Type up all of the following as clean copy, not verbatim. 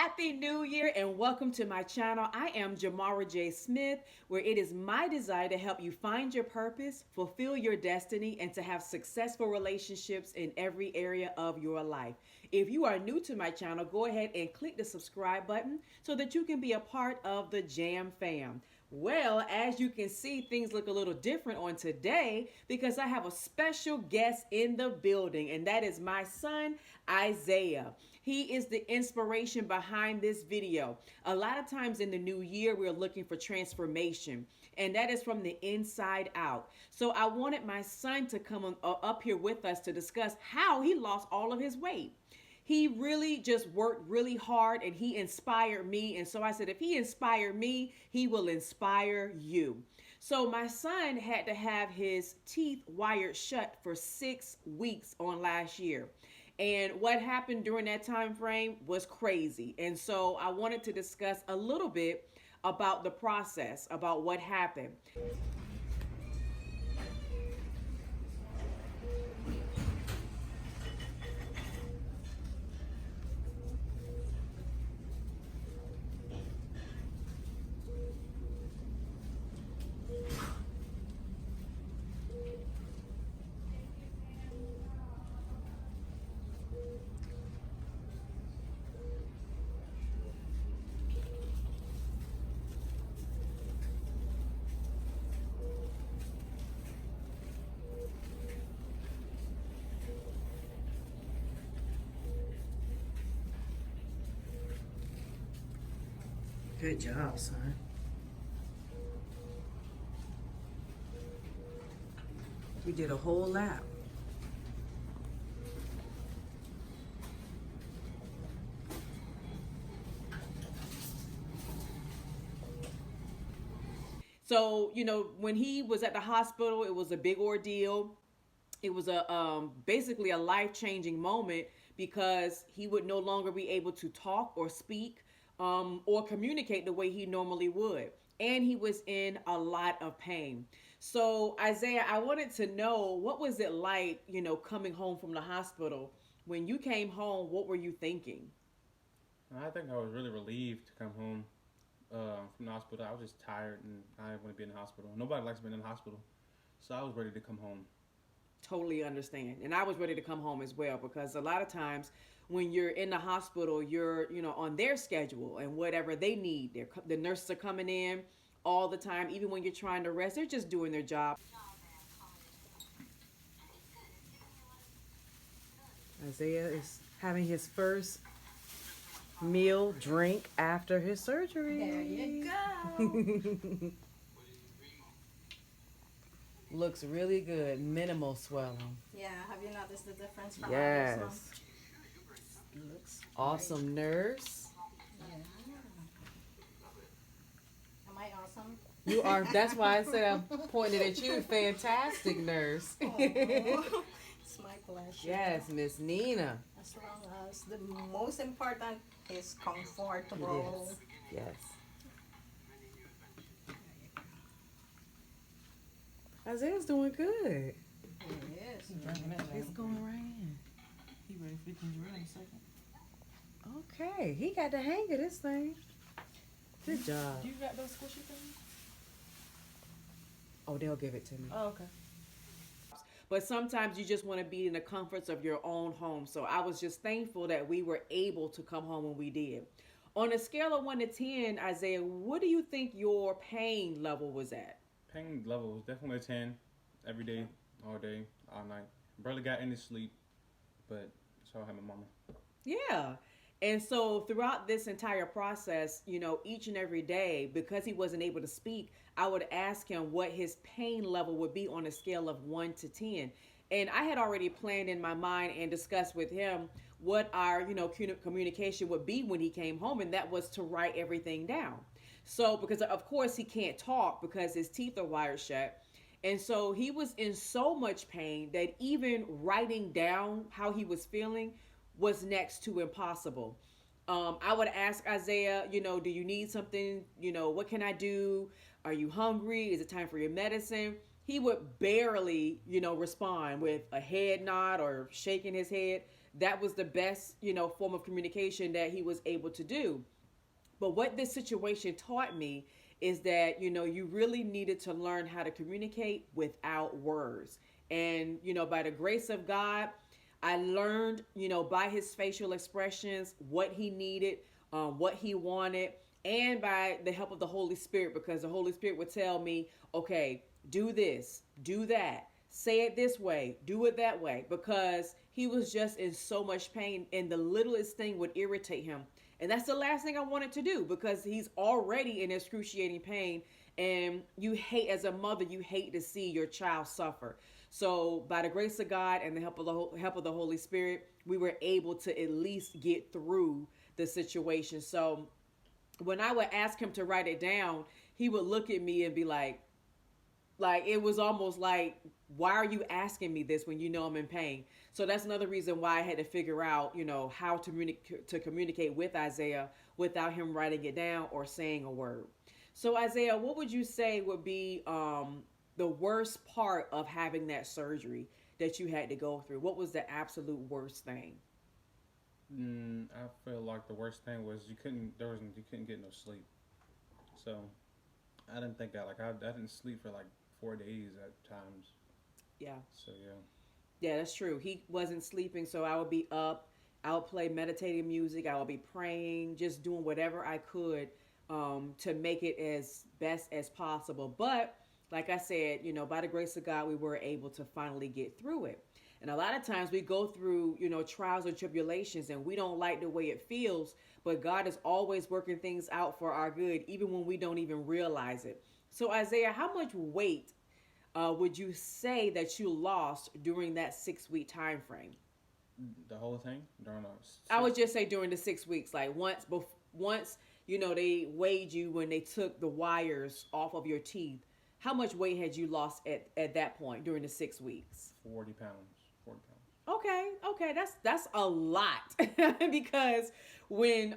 Happy New Year and welcome to my channel. I am Jamara J. Smith, where it is my desire to help you find your purpose, fulfill your destiny, and to have successful relationships in every area of your life. If you are new to my channel, go ahead and click the subscribe button so that you can be a part of the Jam fam. Well, as you can see, things look a little different on today because I have a special guest in the building, and that is my son, Isaiah. He is the inspiration behind this video. A lot of times in the new year, we're looking for transformation, and that is from the inside out. So I wanted my son to come up here with us to discuss how he lost all of his weight. He really just worked really hard and he inspired me. And so I said, if he inspired me, he will inspire you. So my son had to have his teeth wired shut for 6 weeks on last year. And what happened during that time frame was crazy. And so I wanted to discuss a little bit about the process, about what happened. Good job, son. You did a whole lap. So, when he was at the hospital, it was a big ordeal. It was basically a life-changing moment because he would no longer be able to talk or speak or communicate the way he normally would. And he was in a lot of pain. So, Isaiah, I wanted to know, what was it like, coming home from the hospital? When you came home, what were you thinking? I think I was really relieved to come home from the hospital. I was just tired and I didn't want to be in the hospital. Nobody likes being in the hospital. So I was ready to come home. Totally understand. And I was ready to come home as well, because a lot of times when you're in the hospital, you're, on their schedule and whatever they need. The nurses are coming in all the time. Even when you're trying to rest, they're just doing their job. Isaiah is having his first meal drink after his surgery. There you go. Looks really good. Minimal swelling. Yeah, have you noticed the difference from Yes. others? Looks Awesome nurse. Yeah. Am I awesome? You are. That's why I said I pointed at you. Fantastic nurse. Oh, it's my pleasure. Yes, Miss Nina. As long as the most important is comfortable. Yes. Isaiah's doing good. Yes. It's going right in. He ready for the ginger ale in a second. Okay, he got the hang of this thing. Good job. You got those squishy things? Oh, they'll give it to me. Oh, okay. But sometimes you just want to be in the comforts of your own home. So I was just thankful that we were able to come home when we did. On a scale of 1 to 10, Isaiah, what do you think your pain level was at? Pain level was definitely a 10 every day, all day, all night. Barely got any sleep, but so I had my mama. Yeah. And so throughout this entire process, each and every day, because he wasn't able to speak, I would ask him what his pain level would be on a scale of 1 to 10. And I had already planned in my mind and discussed with him what our, communication would be when he came home. And that was to write everything down. So, because of course he can't talk because his teeth are wired shut. And so he was in so much pain that even writing down how he was feeling was next to impossible. I would ask Isaiah, do you need something? What can I do? Are you hungry? Is it time for your medicine? He would barely, respond with a head nod or shaking his head. that was the best, form of communication that he was able to do. But what this situation taught me is that, you really needed to learn how to communicate without words. And, by the grace of God, I learned, by his facial expressions, what he needed, what he wanted, and by the help of the Holy Spirit, because the Holy Spirit would tell me, okay, do this, do that, say it this way, do it that way, because he was just in so much pain, and the littlest thing would irritate him. And that's the last thing I wanted to do, because he's already in excruciating pain. And you hate, as a mother, you hate to see your child suffer. So by the grace of God and the help of the Holy Spirit, we were able to at least get through the situation. So when I would ask him to write it down, he would look at me and be like it was almost like, why are you asking me this when you know I'm in pain? So that's another reason why I had to figure out, how to communicate with Isaiah without him writing it down or saying a word. So Isaiah, what would you say would be the worst part of having that surgery that you had to go through? What was the absolute worst thing? I feel like the worst thing was you couldn't get no sleep. So I didn't think that I didn't sleep for like 4 days at times. Yeah. So yeah. Yeah, that's true. He wasn't sleeping, so I would be up. I would play meditative music. I would be praying, just doing whatever I could to make it as best as possible. But like I said, by the grace of God, we were able to finally get through it. And a lot of times we go through, trials and tribulations, and we don't like the way it feels, but God is always working things out for our good, even when we don't even realize it. So Isaiah, how much weight would you say that you lost during that 6 week time frame? The whole thing during I would just say during the 6 weeks, like once they weighed you when they took the wires off of your teeth. How much weight had you lost at that point during the 6 weeks? 40 pounds. 40 pounds. Okay, that's a lot because when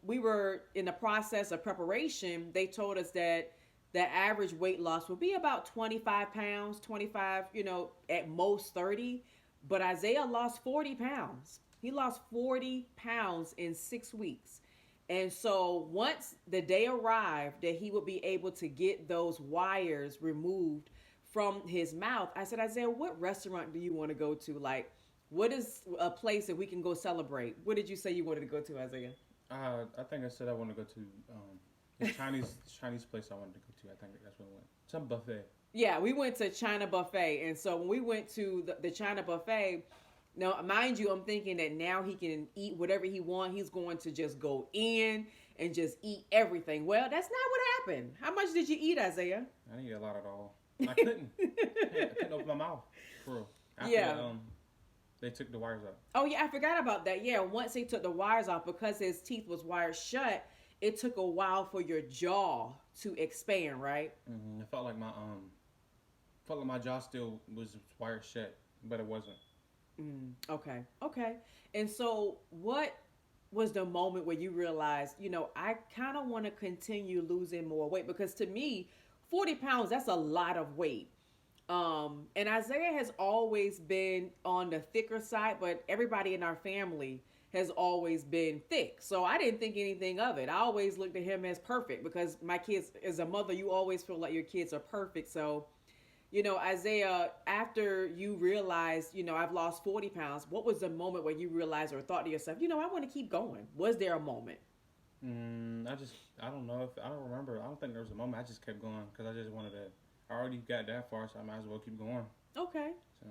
we were in the process of preparation, they told us that the average weight loss would be about 25 pounds, 25, at most 30. But Isaiah lost 40 pounds. He lost 40 pounds in 6 weeks. And so once the day arrived that he would be able to get those wires removed from his mouth, I said, Isaiah, what restaurant do you want to go to? Like, what is a place that we can go celebrate? What did you say you wanted to go to, Isaiah? I think I said I want to go to the Chinese place I wanted to go to. I think that's what I went. Some buffet. Yeah, we went to China Buffet. And so when we went to the China Buffet, now, mind you, I'm thinking that now he can eat whatever he wants. He's going to just go in and just eat everything. Well, that's not what happened. How much did you eat, Isaiah? I didn't eat a lot at all. I couldn't. I couldn't open my mouth. For real. After, they took the wires out. Oh, yeah, I forgot about that. Yeah, once they took the wires off, because his teeth was wired shut, it took a while for your jaw to expand, right? Mm-hmm. It felt like my jaw still was wired shut, but it wasn't. Okay. And so what was the moment where you realized, I kind of want to continue losing more weight? Because to me, 40 pounds, that's a lot of weight. And Isaiah has always been on the thicker side, but everybody in our family has always been thick. So I didn't think anything of it. I always looked at him as perfect, because my kids, as a mother, you always feel like your kids are perfect. So Isaiah, after you realized, I've lost 40 pounds, what was the moment where you realized or thought to yourself, I want to keep going? Was there a moment? I don't know. I don't remember. I don't think there was a moment. I just kept going because I just wanted to. I already got that far, so I might as well keep going. Okay. So.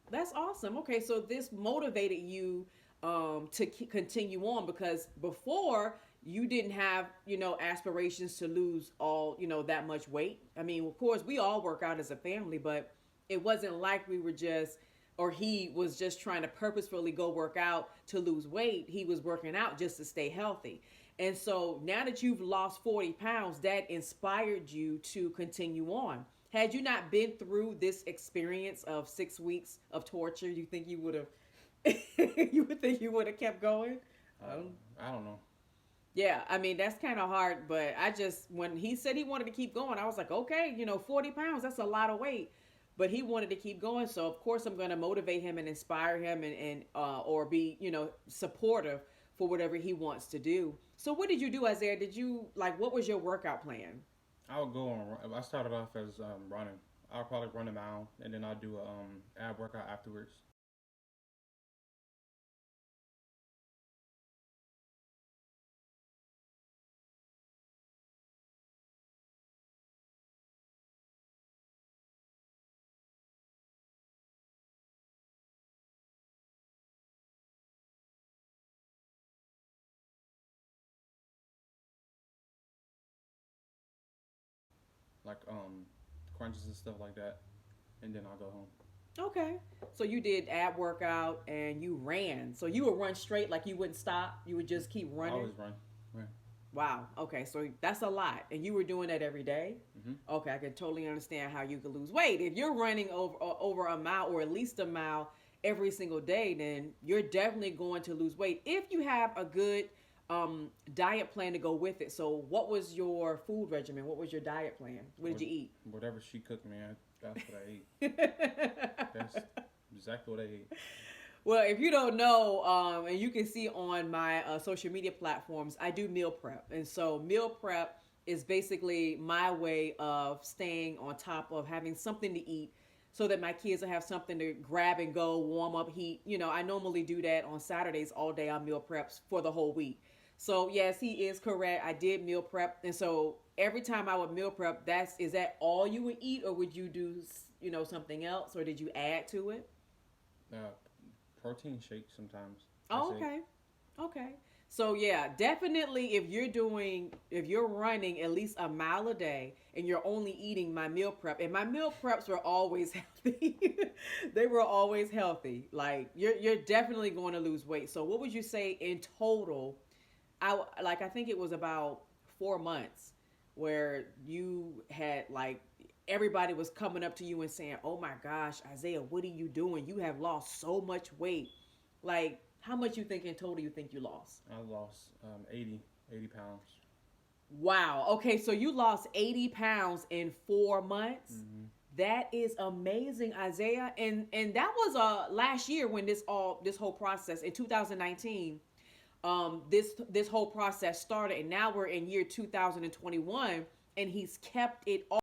That's awesome. Okay, so this motivated you to continue on, because before you didn't have, aspirations to lose all, that much weight. I mean, of course, we all work out as a family, but it wasn't like we were just, or he was just trying to purposefully go work out to lose weight. He was working out just to stay healthy. And so now that you've lost 40 pounds, that inspired you to continue on. Had you not been through this experience of 6 weeks of torture, you think you would have, you would think you would have kept going? I don't know. Yeah, I mean, that's kind of hard, but when he said he wanted to keep going, I was like, okay, 40 pounds, that's a lot of weight. but he wanted to keep going. So of course I'm going to motivate him and inspire him and or be, supportive for whatever he wants to do. So what did you do, Isaiah? Did you like what was your workout plan? I would go on. I started off as running. I'll probably run a mile, and then I'll do a ab workout afterwards. Like crunches and stuff like that, and then I'll go home. Okay. So you did ab workout and you ran. So you would run straight, like you wouldn't stop. You would just keep I running. always run. Right. Wow. Okay. So that's a lot. And you were doing that every day? Mm-hmm. Okay. I can totally understand how you could lose weight. If you're running over a mile or at least a mile every single day, then you're definitely going to lose weight if you have a good diet plan to go with it. So what was your food regimen? What was your diet plan? What did you eat? Whatever she cooked, man. That's what I ate. Well, That's exactly what I ate. if you don't know, and you can see on my social media platforms, I do meal prep. And so meal prep is basically my way of staying on top of having something to eat so that my kids will have something to grab and go, warm up, heat. I normally do that on Saturdays all day on meal preps for the whole week. So yes, he is correct. I did meal prep. And so every time I would meal prep, is that all you would eat, or would you do, something else, or did you add to it? Uh, Protein shake sometimes. That's Oh, it. okay. Okay. So yeah, definitely if you're running at least a mile a day and you're only eating my meal prep, and my meal preps were always healthy. They were always healthy. Like you're definitely going to lose weight. So what would you say in total? I think it was about 4 months where you had like everybody was coming up to you and saying, "Oh my gosh, Isaiah, what are you doing? You have lost so much weight." Like, how much you think in total you think you lost? I lost 80 pounds. Wow. Okay, so you lost 80 pounds in 4 months. Mm-hmm. That is amazing, Isaiah. And that was last year when this whole process in 2019, this whole process started, and now we're in year 2021, and he's kept it off.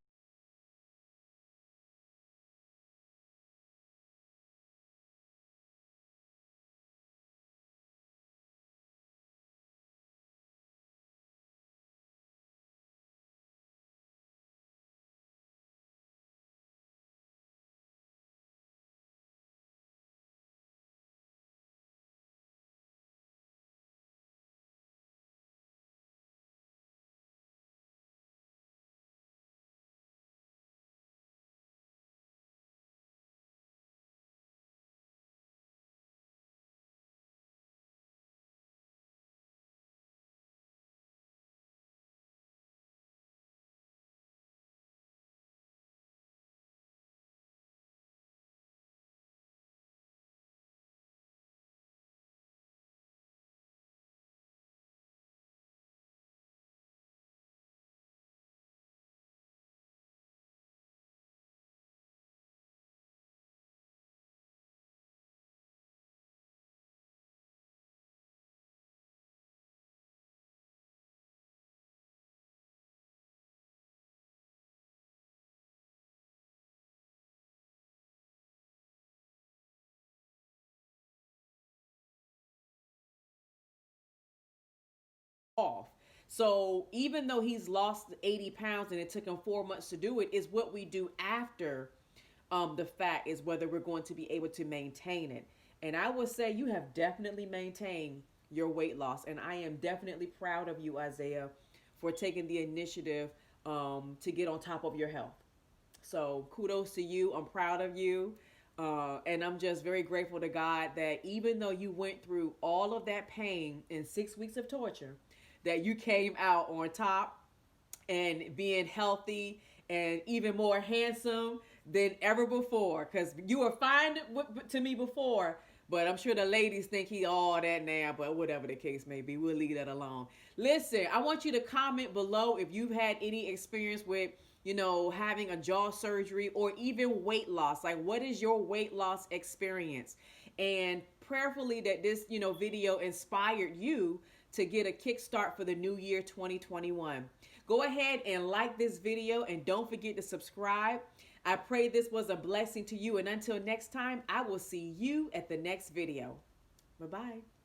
So even though he's lost 80 pounds and it took him 4 months to do it, is what we do after the fact is whether we're going to be able to maintain it. And I would say you have definitely maintained your weight loss. And I am definitely proud of you, Isaiah, for taking the initiative to get on top of your health. So kudos to you. I'm proud of you. And I'm just very grateful to God that even though you went through all of that pain in 6 weeks of torture, that you came out on top and being healthy and even more handsome than ever before. Because you were fine to me before, but I'm sure the ladies think he all that now. But whatever the case may be, we'll leave that alone. Listen, I want you to comment below if you've had any experience with having a jaw surgery or even weight loss. Like, what is your weight loss experience? And prayerfully that this, video inspired you to get a kickstart for the new year 2021. Go ahead and like this video and don't forget to subscribe. I pray this was a blessing to you. And until next time, I will see you at the next video. Bye-bye.